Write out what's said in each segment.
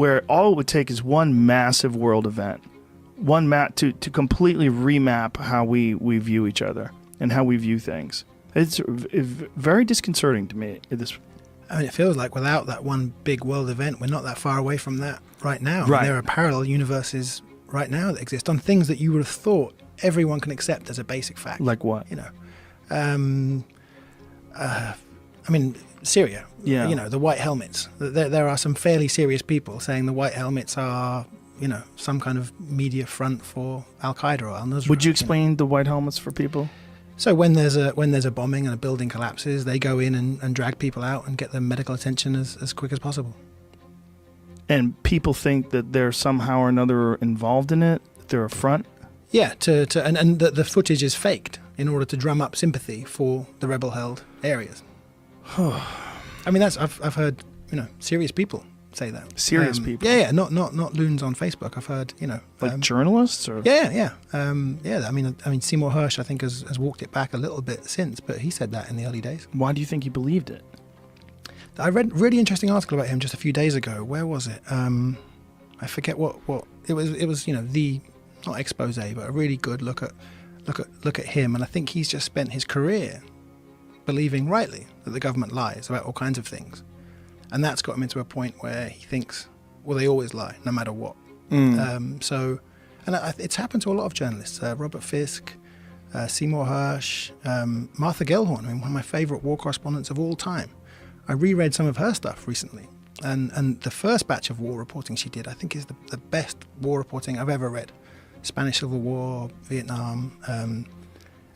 where all it would take is one massive world event, one map to completely remap how we view each other and how we view things. It's very disconcerting to me. I mean, it feels like without that one big world event, we're not that far away from that right now. Right. There are parallel universes right now that exist on things that you would have thought everyone can accept as a basic fact. Like what? I mean, Syria. Yeah. The white helmets. There are some fairly serious people saying the white helmets are, some kind of media front for Al Qaeda or Al Nusra. Would you explain the white helmets for people? So when there's a bombing and a building collapses, they go in and drag people out and get them medical attention as quick as possible. And people think that they're somehow or another involved in it. They're a front. Yeah, and the footage is faked in order to drum up sympathy for the rebel-held areas. I mean, I've heard serious people say that. Serious people. Yeah, not loons on Facebook. I've heard like journalists or yeah. I mean Seymour Hersh I think has walked it back a little bit since, but he said that in the early days. Why do you think he believed it? I read a really interesting article about him just a few days ago. Where was it? I forget what it was. It was the not expose, but a really good look at him. And I think he's just spent his career believing rightly that the government lies about all kinds of things, and that's got him into a point where he thinks, well, they always lie, no matter what. It's happened to a lot of journalists. Robert Fisk, Seymour Hersh, Martha Gellhorn. I mean, one of my favourite war correspondents of all time. I reread some of her stuff recently, and the first batch of war reporting she did, I think, is the best war reporting I've ever read. Spanish Civil War, Vietnam,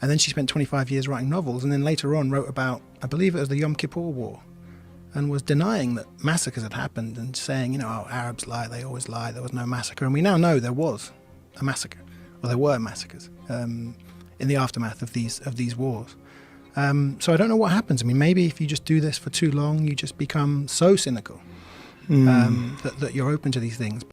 and then she spent 25 years writing novels, and then later on wrote about, I believe it was the Yom Kippur War, and was denying that massacres had happened and saying, Arabs lie, they always lie, there was no massacre. And we now know there was a massacre, or there were massacres in the aftermath of these wars. So I don't know what happens. I mean, maybe if you just do this for too long, you just become so cynical that you're open to these things.